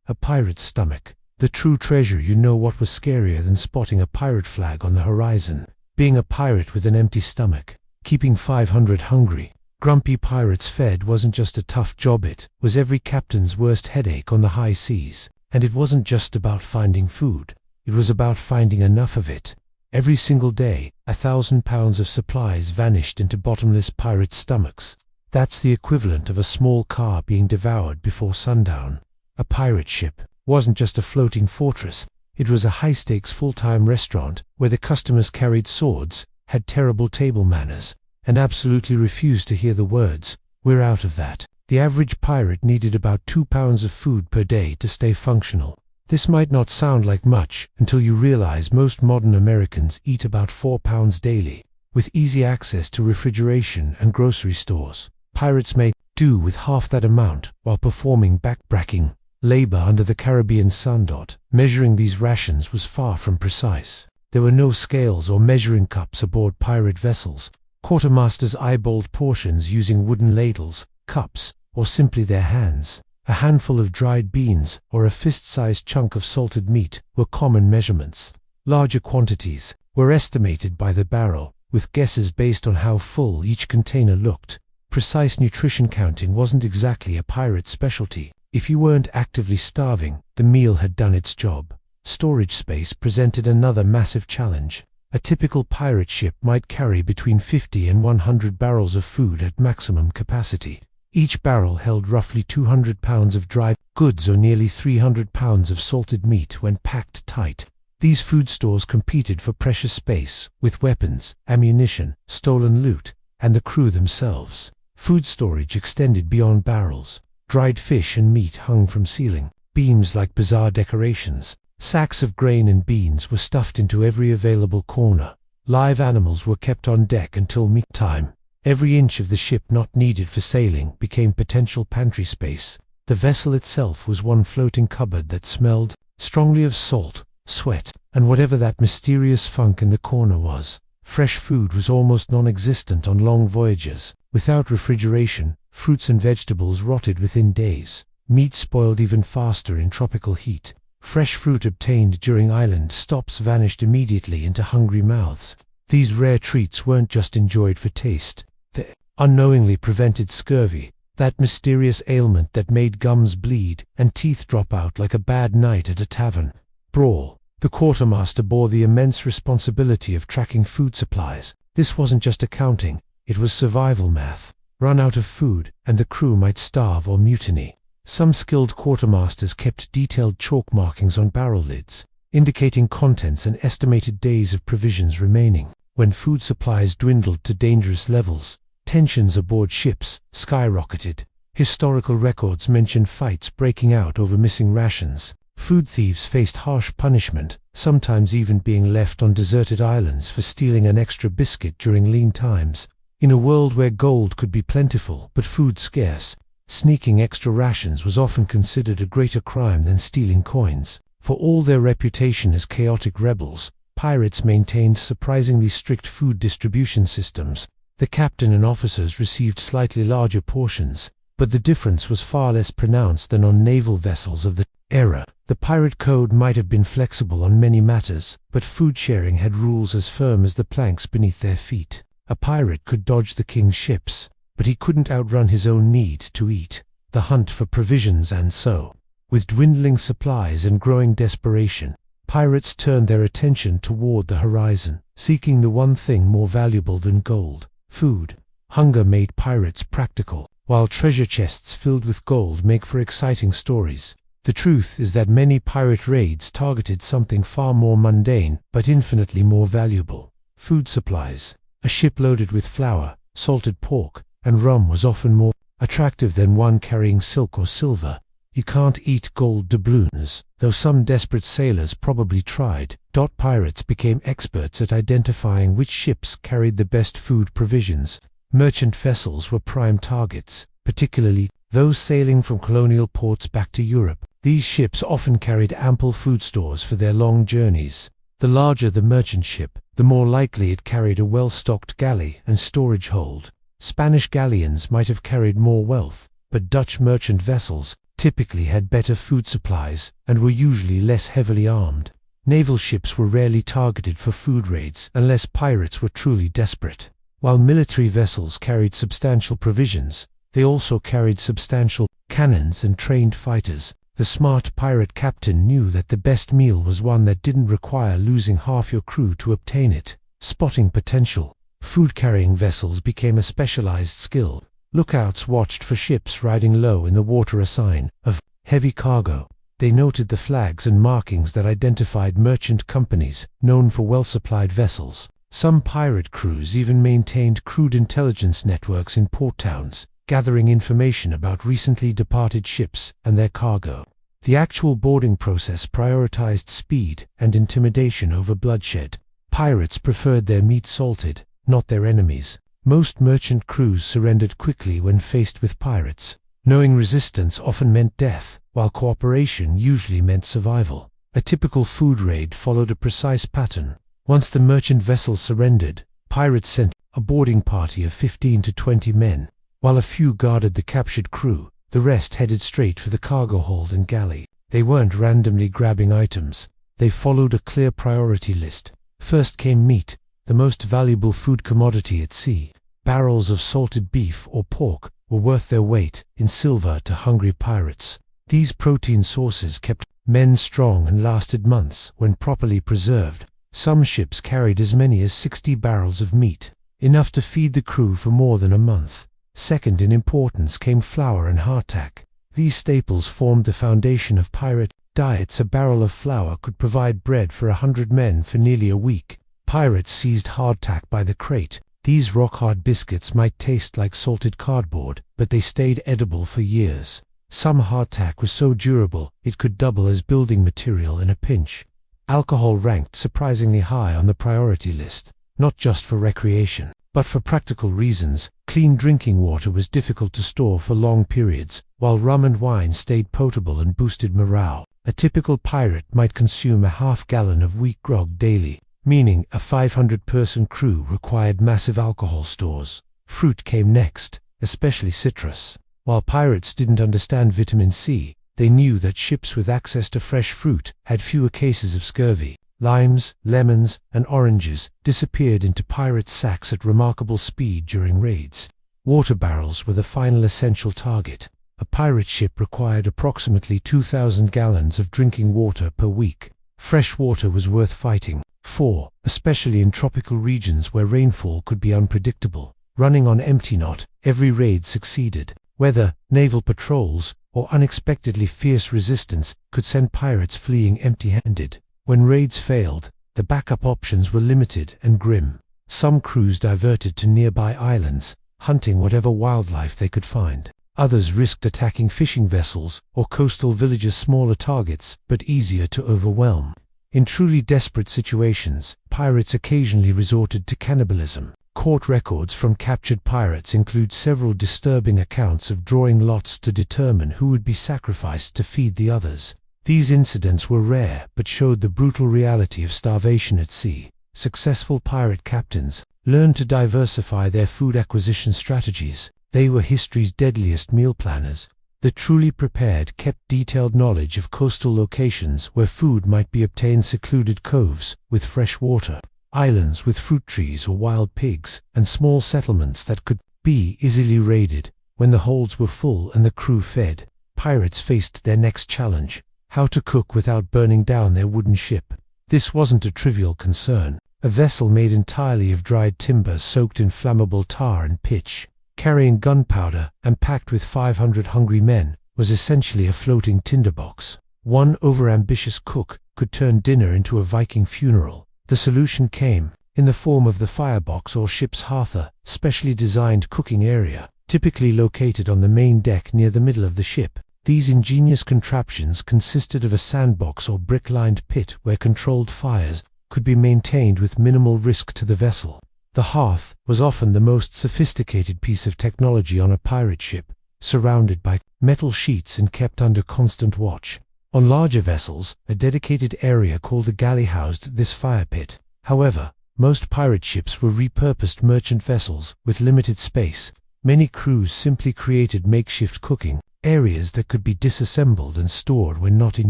A pirate's stomach. The true treasure. You know what was scarier than spotting a pirate flag on the horizon? Being a pirate with an empty stomach. Keeping 500 hungry, grumpy pirates fed wasn't just a tough job, it was every captain's worst headache on the high seas. And it wasn't just about finding food, it was about finding enough of it. Every single day, 1,000 pounds of supplies vanished into bottomless pirate stomachs. That's the equivalent of a small car being devoured before sundown. A pirate ship wasn't just a floating fortress, it was a high-stakes full-time restaurant where the customers carried swords, had terrible table manners, and absolutely refused to hear the words, "We're out of that." The average pirate needed about 2 pounds of food per day to stay functional. This might not sound like much until you realize most modern Americans eat about 4 pounds daily. With easy access to refrigeration and grocery stores, pirates may do with half that amount while performing back-breaking labor under the Caribbean sun. Measuring these rations was far from precise. There were no scales or measuring cups aboard pirate vessels. Quartermasters eyeballed portions using wooden ladles, cups, or simply their hands. A handful of dried beans or a fist-sized chunk of salted meat were common measurements. Larger quantities were estimated by the barrel, with guesses based on how full each container looked. Precise nutrition counting wasn't exactly a pirate's specialty. If you weren't actively starving, the meal had done its job. Storage space presented another massive challenge. A typical pirate ship might carry between 50 and 100 barrels of food at maximum capacity. Each barrel held roughly 200 pounds of dry goods or nearly 300 pounds of salted meat when packed tight. These food stores competed for precious space with weapons, ammunition, stolen loot, and the crew themselves. Food storage extended beyond barrels. Dried fish and meat hung from ceiling beams like bizarre decorations. Sacks of grain and beans were stuffed into every available corner. Live animals were kept on deck until meat time. Every inch of the ship not needed for sailing became potential pantry space. The vessel itself was one floating cupboard that smelled strongly of salt, sweat, and whatever that mysterious funk in the corner was. Fresh food was almost non-existent on long voyages. Without refrigeration, fruits and vegetables rotted within days. Meat spoiled even faster in tropical heat. Fresh fruit obtained during island stops vanished immediately into hungry mouths. These rare treats weren't just enjoyed for taste. They unknowingly prevented scurvy, that mysterious ailment that made gums bleed and teeth drop out like a bad night at a tavern brawl. The quartermaster bore the immense responsibility of tracking food supplies. This wasn't just accounting, it was survival math. Run out of food, and the crew might starve or mutiny. Some skilled quartermasters kept detailed chalk markings on barrel lids, indicating contents and estimated days of provisions remaining. When food supplies dwindled to dangerous levels, tensions aboard ships skyrocketed. Historical records mention fights breaking out over missing rations. Food thieves faced harsh punishment, sometimes even being left on deserted islands for stealing an extra biscuit during lean times. In a world where gold could be plentiful but food scarce, sneaking extra rations was often considered a greater crime than stealing coins. For all their reputation as chaotic rebels, pirates maintained surprisingly strict food distribution systems. The captain and officers received slightly larger portions, but the difference was far less pronounced than on naval vessels of the era. The pirate code might have been flexible on many matters, but food sharing had rules as firm as the planks beneath their feet. A pirate could dodge the king's ships, but he couldn't outrun his own need to eat, the hunt for provisions, and so, with dwindling supplies and growing desperation, pirates turned their attention toward the horizon, seeking the one thing more valuable than gold: food. Hunger made pirates practical, while treasure chests filled with gold make for exciting stories. The truth is that many pirate raids targeted something far more mundane but infinitely more valuable: food supplies. A ship loaded with flour, salted pork, and rum was often more attractive than one carrying silk or silver. You can't eat gold doubloons, though some desperate sailors probably tried. Pirates became experts at identifying which ships carried the best food provisions. Merchant vessels were prime targets, particularly those sailing from colonial ports back to Europe. These ships often carried ample food stores for their long journeys. The larger the merchant ship, the more likely it carried a well-stocked galley and storage hold. Spanish galleons might have carried more wealth, but Dutch merchant vessels typically had better food supplies, and were usually less heavily armed. Naval ships were rarely targeted for food raids unless pirates were truly desperate. While military vessels carried substantial provisions, they also carried substantial cannons and trained fighters. The smart pirate captain knew that the best meal was one that didn't require losing half your crew to obtain it. Spotting potential food-carrying vessels became a specialized skill. Lookouts watched for ships riding low in the water, a sign of heavy cargo. They noted the flags and markings that identified merchant companies known for well-supplied vessels. Some pirate crews even maintained crude intelligence networks in port towns, gathering information about recently departed ships and their cargo. The actual boarding process prioritized speed and intimidation over bloodshed. Pirates preferred their meat salted, not their enemies. Most merchant crews surrendered quickly when faced with pirates, knowing resistance often meant death, while cooperation usually meant survival. A typical food raid followed a precise pattern. Once the merchant vessel surrendered, pirates sent a boarding party of 15 to 20 men. While a few guarded the captured crew, the rest headed straight for the cargo hold and galley. They weren't randomly grabbing items. They followed a clear priority list. First came meat, the most valuable food commodity at sea. Barrels of salted beef or pork were worth their weight in silver to hungry pirates. These protein sources kept men strong and lasted months when properly preserved. Some ships carried as many as 60 barrels of meat, enough to feed the crew for more than a month. Second in importance came flour and hardtack. These staples formed the foundation of pirate diets. A barrel of flour could provide bread for 100 men for nearly a week. Pirates seized hardtack by the crate. These rock-hard biscuits might taste like salted cardboard, but they stayed edible for years. Some hardtack was so durable it could double as building material in a pinch. Alcohol ranked surprisingly high on the priority list, not just for recreation, but for practical reasons. Clean drinking water was difficult to store for long periods, while rum and wine stayed potable and boosted morale. A typical pirate might consume a half-gallon of weak grog daily, meaning a 500-person crew required massive alcohol stores. Fruit came next, especially citrus. While pirates didn't understand vitamin C, they knew that ships with access to fresh fruit had fewer cases of scurvy. Limes, lemons, and oranges disappeared into pirate sacks at remarkable speed during raids. Water barrels were the final essential target. A pirate ship required approximately 2,000 gallons of drinking water per week. Fresh water was worth fighting for, especially in tropical regions where rainfall could be unpredictable. Running on empty, not every raid succeeded. Whether naval patrols or unexpectedly fierce resistance could send pirates fleeing empty-handed. When raids failed, the backup options were limited and grim. Some crews diverted to nearby islands, hunting whatever wildlife they could find. Others risked attacking fishing vessels or coastal villages, smaller targets but easier to overwhelm. In truly desperate situations, pirates occasionally resorted to cannibalism. Court records from captured pirates include several disturbing accounts of drawing lots to determine who would be sacrificed to feed the others. These incidents were rare but showed the brutal reality of starvation at sea. Successful pirate captains learned to diversify their food acquisition strategies. They were history's deadliest meal planners. The truly prepared kept detailed knowledge of coastal locations where food might be obtained, secluded coves with fresh water, islands with fruit trees or wild pigs, and small settlements that could be easily raided. When the holds were full and the crew fed, pirates faced their next challenge: how to cook without burning down their wooden ship. This wasn't a trivial concern. A vessel made entirely of dried timber soaked in flammable tar and pitch, carrying gunpowder and packed with 500 hungry men, was essentially a floating tinderbox. One overambitious cook could turn dinner into a Viking funeral. The solution came in the form of the firebox or ship's hearth, a specially designed cooking area, typically located on the main deck near the middle of the ship. These ingenious contraptions consisted of a sandbox or brick-lined pit where controlled fires could be maintained with minimal risk to the vessel. The hearth was often the most sophisticated piece of technology on a pirate ship, surrounded by metal sheets and kept under constant watch. On larger vessels, a dedicated area called the galley housed this fire pit. However, most pirate ships were repurposed merchant vessels with limited space. Many crews simply created makeshift cooking areas that could be disassembled and stored when not in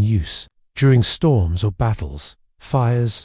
use. During storms or battles, fires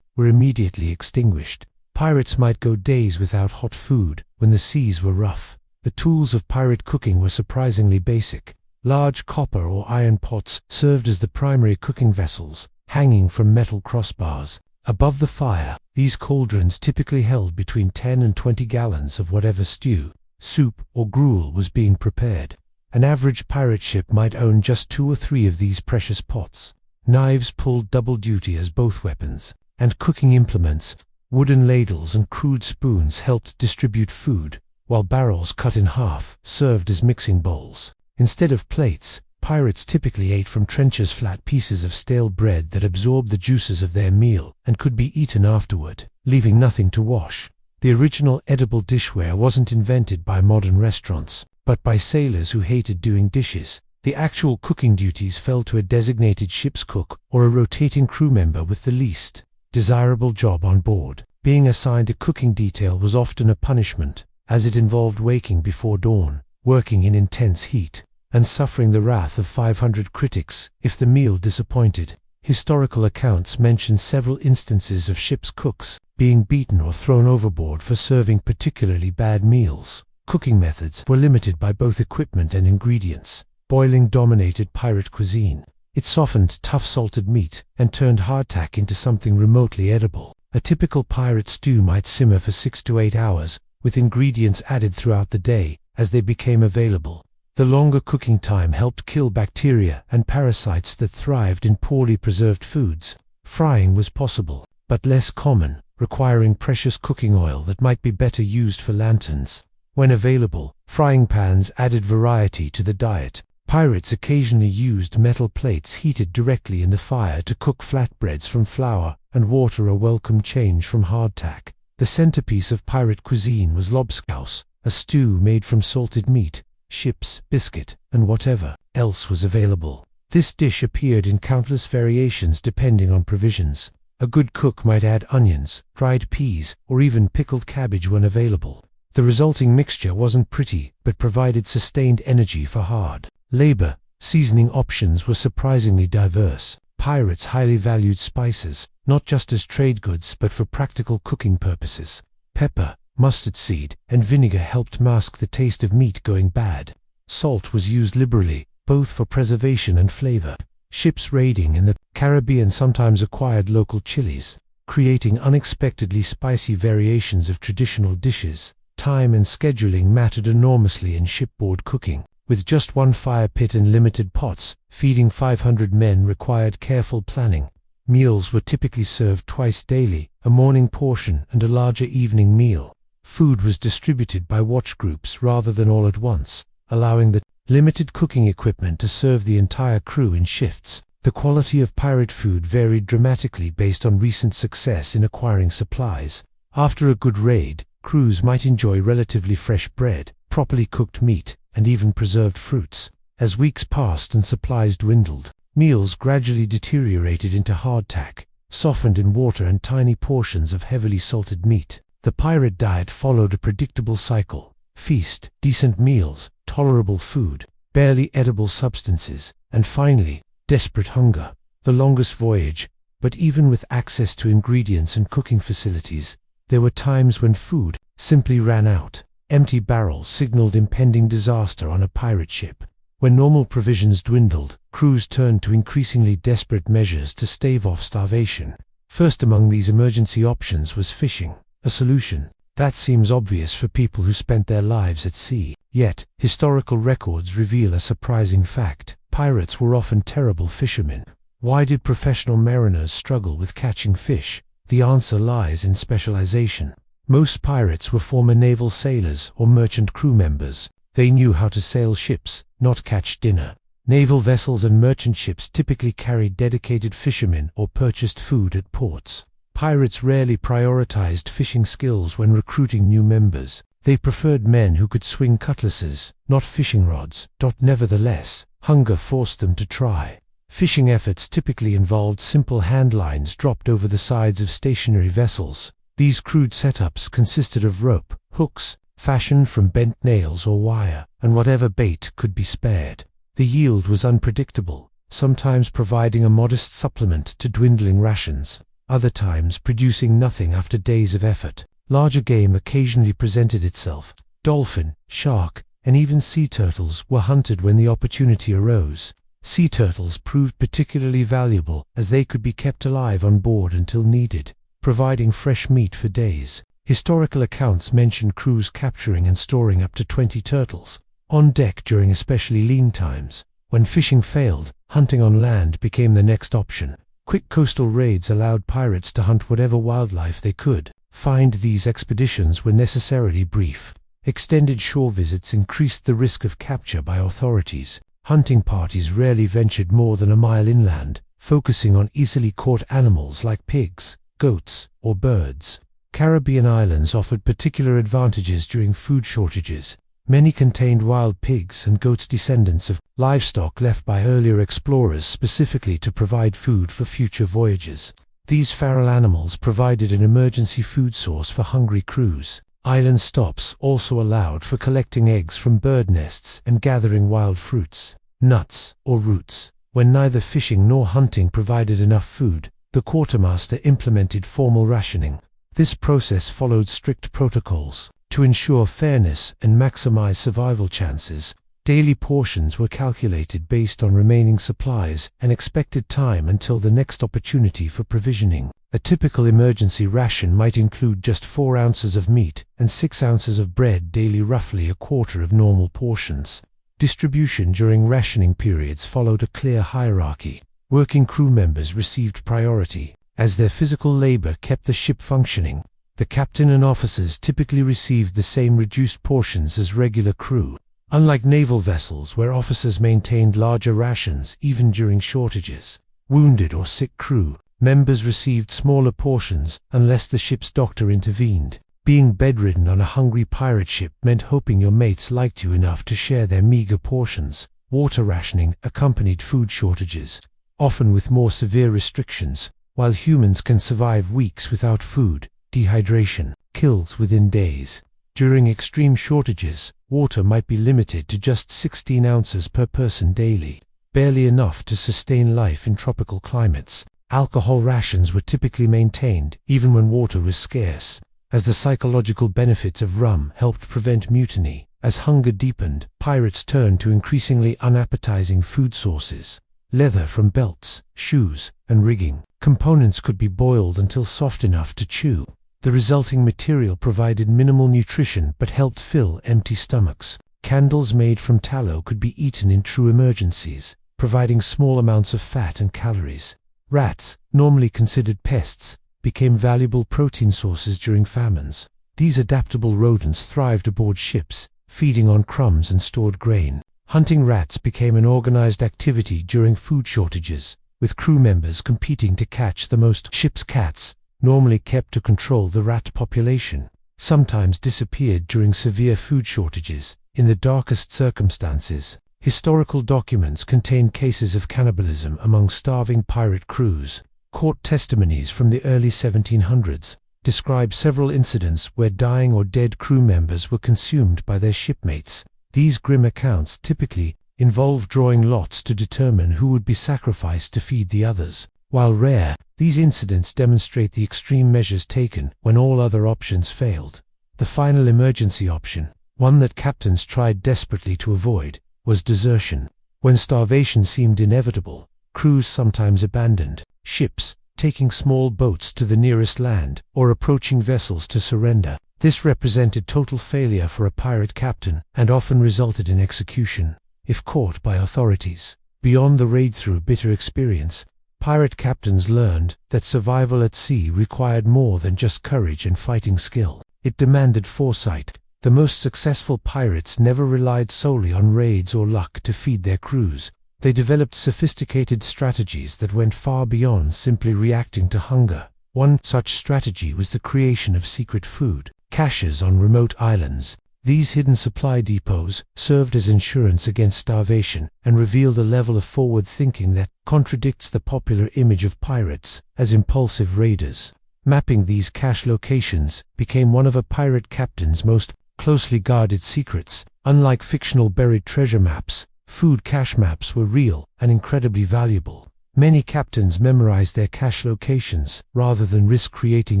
were immediately extinguished. Pirates might go days without hot food when the seas were rough. The tools of pirate cooking were surprisingly basic. Large copper or iron pots served as the primary cooking vessels, hanging from metal crossbars. Above the fire, these cauldrons typically held between 10 and 20 gallons of whatever stew, soup, or gruel was being prepared. An average pirate ship might own just 2 or 3 of these precious pots. Knives pulled double duty as both weapons, and cooking implements, wooden ladles and crude spoons helped distribute food, while barrels cut in half served as mixing bowls. Instead of plates, pirates typically ate from trenchers flat pieces of stale bread that absorbed the juices of their meal and could be eaten afterward, leaving nothing to wash. The original edible dishware wasn't invented by modern restaurants, but by sailors who hated doing dishes. The actual cooking duties fell to a designated ship's cook or a rotating crew member with the least desirable job on board. Being assigned a cooking detail was often a punishment, as it involved waking before dawn, working in intense heat, and suffering the wrath of 500 critics if the meal disappointed. Historical accounts mention several instances of ship's cooks being beaten or thrown overboard for serving particularly bad meals. Cooking methods were limited by both equipment and ingredients. Boiling dominated pirate cuisine. It softened tough salted meat and turned hardtack into something remotely edible. A typical pirate stew might simmer for 6 to 8 hours, with ingredients added throughout the day as they became available. The longer cooking time helped kill bacteria and parasites that thrived in poorly preserved foods. Frying was possible, but less common, requiring precious cooking oil that might be better used for lanterns. When available, frying pans added variety to the diet. Pirates occasionally used metal plates heated directly in the fire to cook flatbreads from flour and water, a welcome change from hardtack. The centerpiece of pirate cuisine was lobscouse, a stew made from salted meat, ships, biscuit, and whatever else was available. This dish appeared in countless variations depending on provisions. A good cook might add onions, dried peas, or even pickled cabbage when available. The resulting mixture wasn't pretty, but provided sustained energy for hard labor. Seasoning options were surprisingly diverse. Pirates highly valued spices, not just as trade goods but for practical cooking purposes. Pepper, mustard seed, and vinegar helped mask the taste of meat going bad. Salt was used liberally, both for preservation and flavor. Ships raiding in the Caribbean sometimes acquired local chilies, creating unexpectedly spicy variations of traditional dishes. Time and scheduling mattered enormously in shipboard cooking. With just one fire pit and limited pots, feeding 500 men required careful planning. Meals were typically served twice daily, a morning portion and a larger evening meal. Food was distributed by watch groups rather than all at once, allowing the limited cooking equipment to serve the entire crew in shifts. The quality of pirate food varied dramatically based on recent success in acquiring supplies. After a good raid, crews might enjoy relatively fresh bread, properly cooked meat, and even preserved fruits. As weeks passed and supplies dwindled, meals gradually deteriorated into hardtack, softened in water and tiny portions of heavily salted meat. The pirate diet followed a predictable cycle: feast, decent meals, tolerable food, barely edible substances, and finally, desperate hunger. The longest voyage, but even with access to ingredients and cooking facilities, there were times when food simply ran out. Empty barrels signaled impending disaster on a pirate ship. When normal provisions dwindled, crews turned to increasingly desperate measures to stave off starvation. First among these emergency options was fishing, a solution that seems obvious for people who spent their lives at sea. Yet, historical records reveal a surprising fact: pirates were often terrible fishermen. Why did professional mariners struggle with catching fish? The answer lies in specialization. Most pirates were former naval sailors or merchant crew members. They knew how to sail ships, not catch dinner. Naval vessels and merchant ships typically carried dedicated fishermen or purchased food at ports. Pirates rarely prioritized fishing skills when recruiting new members. They preferred men who could swing cutlasses, not fishing rods. Nevertheless, hunger forced them to try. Fishing efforts typically involved simple hand lines dropped over the sides of stationary vessels. These crude setups consisted of rope, hooks, fashioned from bent nails or wire, and whatever bait could be spared. The yield was unpredictable, sometimes providing a modest supplement to dwindling rations, other times producing nothing after days of effort. Larger game occasionally presented itself. Dolphin, shark, and even sea turtles were hunted when the opportunity arose. Sea turtles proved particularly valuable as they could be kept alive on board until needed, providing fresh meat for days. Historical accounts mention crews capturing and storing up to 20 turtles on deck during especially lean times. When fishing failed, hunting on land became the next option. Quick coastal raids allowed pirates to hunt whatever wildlife they could find. These expeditions were necessarily brief. Extended shore visits increased the risk of capture by authorities. Hunting parties rarely ventured more than a mile inland, focusing on easily caught animals like pigs, goats, or birds. Caribbean islands offered particular advantages during food shortages. Many contained wild pigs and goats, descendants of livestock left by earlier explorers specifically to provide food for future voyages. These feral animals provided an emergency food source for hungry crews. Island stops also allowed for collecting eggs from bird nests and gathering wild fruits, nuts, or roots. When neither fishing nor hunting provided enough food, the quartermaster implemented formal rationing. This process followed strict protocols. To ensure fairness and maximize survival chances, daily portions were calculated based on remaining supplies and expected time until the next opportunity for provisioning. A typical emergency ration might include just 4 ounces of meat and 6 ounces of bread daily, roughly a quarter of normal portions. Distribution during rationing periods followed a clear hierarchy. Working crew members received priority, as their physical labor kept the ship functioning. The captain and officers typically received the same reduced portions as regular crew. Unlike naval vessels where officers maintained larger rations even during shortages, wounded or sick crew members received smaller portions unless the ship's doctor intervened. Being bedridden on a hungry pirate ship meant hoping your mates liked you enough to share their meager portions. Water rationing accompanied food shortages, often with more severe restrictions. While humans can survive weeks without food, dehydration kills within days. During extreme shortages, water might be limited to just 16 ounces per person daily, barely enough to sustain life in tropical climates. Alcohol rations were typically maintained, even when water was scarce, as the psychological benefits of rum helped prevent mutiny. As hunger deepened, pirates turned to increasingly unappetizing food sources. Leather from belts, shoes, and rigging components could be boiled until soft enough to chew. The resulting material provided minimal nutrition but helped fill empty stomachs. Candles made from tallow could be eaten in true emergencies, providing small amounts of fat and calories. Rats, normally considered pests, became valuable protein sources during famines. These adaptable rodents thrived aboard ships, feeding on crumbs and stored grain. Hunting rats became an organized activity during food shortages, with crew members competing to catch the most. Ship's cats, normally kept to control the rat population, sometimes disappeared during severe food shortages. In the darkest circumstances, historical documents contain cases of cannibalism among starving pirate crews. Court testimonies from the early 1700s describe several incidents where dying or dead crew members were consumed by their shipmates. These grim accounts typically involve drawing lots to determine who would be sacrificed to feed the others. While rare, these incidents demonstrate the extreme measures taken when all other options failed. The final emergency option, one that captains tried desperately to avoid, was desertion. When starvation seemed inevitable, crews sometimes abandoned ships, taking small boats to the nearest land or approaching vessels to surrender. This represented total failure for a pirate captain and often resulted in execution, if caught by authorities. Beyond the raid, through bitter experience, pirate captains learned that survival at sea required more than just courage and fighting skill. It demanded foresight. The most successful pirates never relied solely on raids or luck to feed their crews. They developed sophisticated strategies that went far beyond simply reacting to hunger. One such strategy was the creation of secret food caches on remote islands. These hidden supply depots served as insurance against starvation and revealed a level of forward thinking that contradicts the popular image of pirates as impulsive raiders. Mapping these cache locations became one of a pirate captain's most closely guarded secrets. Unlike fictional buried treasure maps, Food cache maps were real and incredibly valuable. Many captains memorized their cache locations rather than risk creating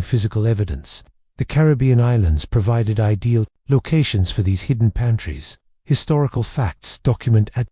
physical evidence. The Caribbean islands provided ideal locations for these hidden pantries. Historical facts document at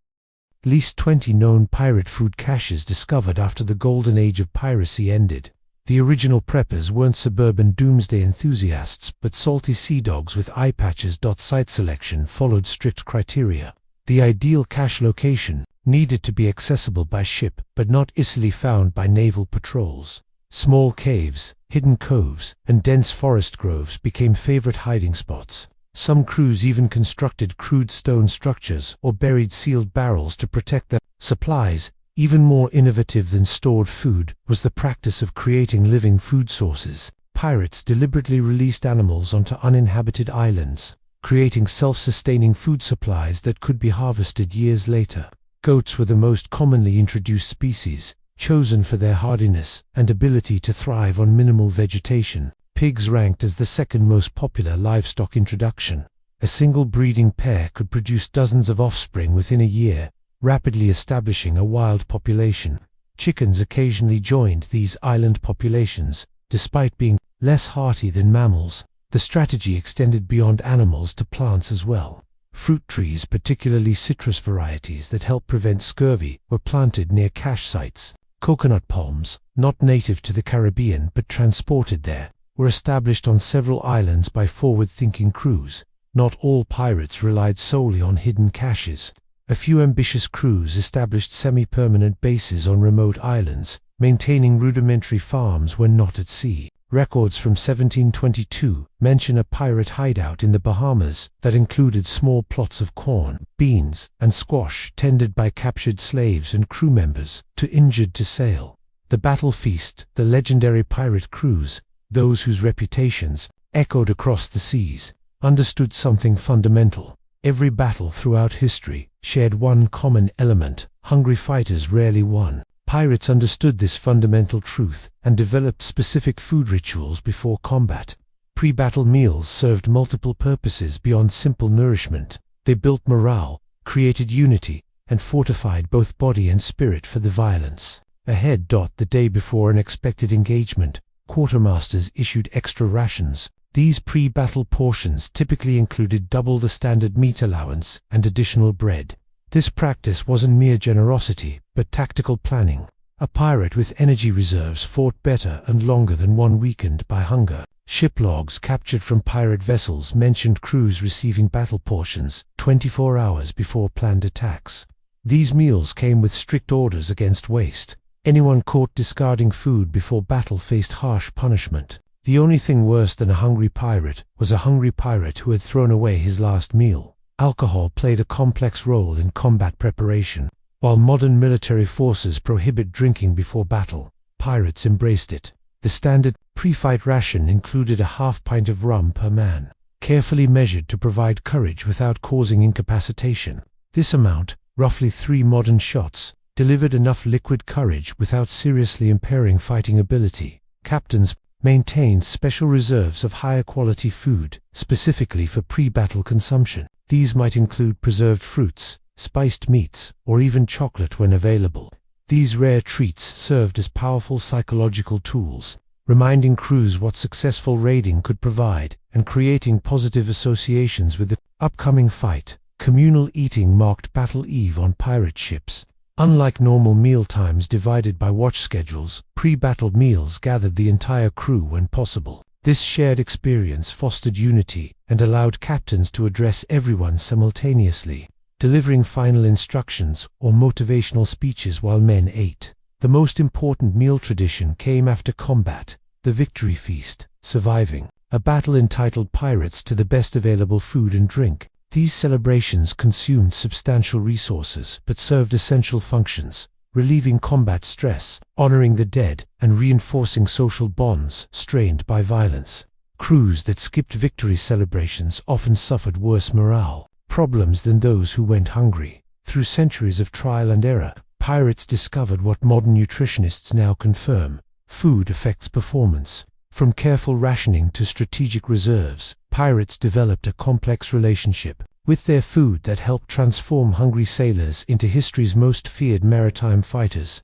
least 20 known pirate food caches discovered after the golden age of piracy ended. The original preppers weren't suburban doomsday enthusiasts, but salty sea dogs with eye patches. Site selection followed strict criteria. The ideal cache location needed to be accessible by ship, but not easily found by naval patrols. Small caves, hidden coves, and dense forest groves became favorite hiding spots. Some crews even constructed crude stone structures or buried sealed barrels to protect their supplies. Even more innovative than stored food was the practice of creating living food sources. Pirates deliberately released animals onto uninhabited islands, creating self-sustaining food supplies that could be harvested years later. Goats were the most commonly introduced species, chosen for their hardiness and ability to thrive on minimal vegetation. Pigs ranked as the second most popular livestock introduction. A single breeding pair could produce dozens of offspring within a year, rapidly establishing a wild population. Chickens occasionally joined these island populations, despite being less hardy than mammals. The strategy extended beyond animals to plants as well. Fruit trees, particularly citrus varieties that help prevent scurvy, were planted near cache sites. Coconut palms, not native to the Caribbean but transported there, were established on several islands by forward-thinking crews. Not all pirates relied solely on hidden caches. A few ambitious crews established semi-permanent bases on remote islands, maintaining rudimentary farms when not at sea. Records from 1722 mention a pirate hideout in the Bahamas that included small plots of corn, beans, and squash tended by captured slaves and crew members, too injured to sail. The battle feast, the legendary pirate crews, those whose reputations echoed across the seas, understood something fundamental. Every battle throughout history shared one common element: hungry fighters rarely won. Pirates understood this fundamental truth and developed specific food rituals before combat. Pre-battle meals served multiple purposes beyond simple nourishment. They built morale, created unity, and fortified both body and spirit for the violence. Ahead. The day before an expected engagement, quartermasters issued extra rations. These pre-battle portions typically included double the standard meat allowance and additional bread. This practice wasn't mere generosity, but tactical planning. A pirate with energy reserves fought better and longer than one weakened by hunger. Ship logs captured from pirate vessels mentioned crews receiving battle portions 24 hours before planned attacks. These meals came with strict orders against waste. Anyone caught discarding food before battle faced harsh punishment. The only thing worse than a hungry pirate was a hungry pirate who had thrown away his last meal. Alcohol played a complex role in combat preparation. While modern military forces prohibit drinking before battle, pirates embraced it. The standard pre-fight ration included a half pint of rum per man, carefully measured to provide courage without causing incapacitation. This amount, roughly 3 modern shots, delivered enough liquid courage without seriously impairing fighting ability. Captains maintained special reserves of higher quality food, specifically for pre-battle consumption. These might include preserved fruits, spiced meats, or even chocolate when available. These rare treats served as powerful psychological tools, reminding crews what successful raiding could provide, and creating positive associations with the upcoming fight. Communal eating marked battle eve on pirate ships. Unlike normal meal times divided by watch schedules, pre-battle meals gathered the entire crew when possible. This shared experience fostered unity and allowed captains to address everyone simultaneously, delivering final instructions or motivational speeches while men ate. The most important meal tradition came after combat, the victory feast, surviving a battle entitled pirates to the best available food and drink. These celebrations consumed substantial resources but served essential functions, relieving combat stress, honoring the dead, and reinforcing social bonds strained by violence. Crews that skipped victory celebrations often suffered worse morale problems than those who went hungry. Through centuries of trial and error, pirates discovered what modern nutritionists now confirm: food affects performance. From careful rationing to strategic reserves, pirates developed a complex relationship with their food that helped transform hungry sailors into history's most feared maritime fighters.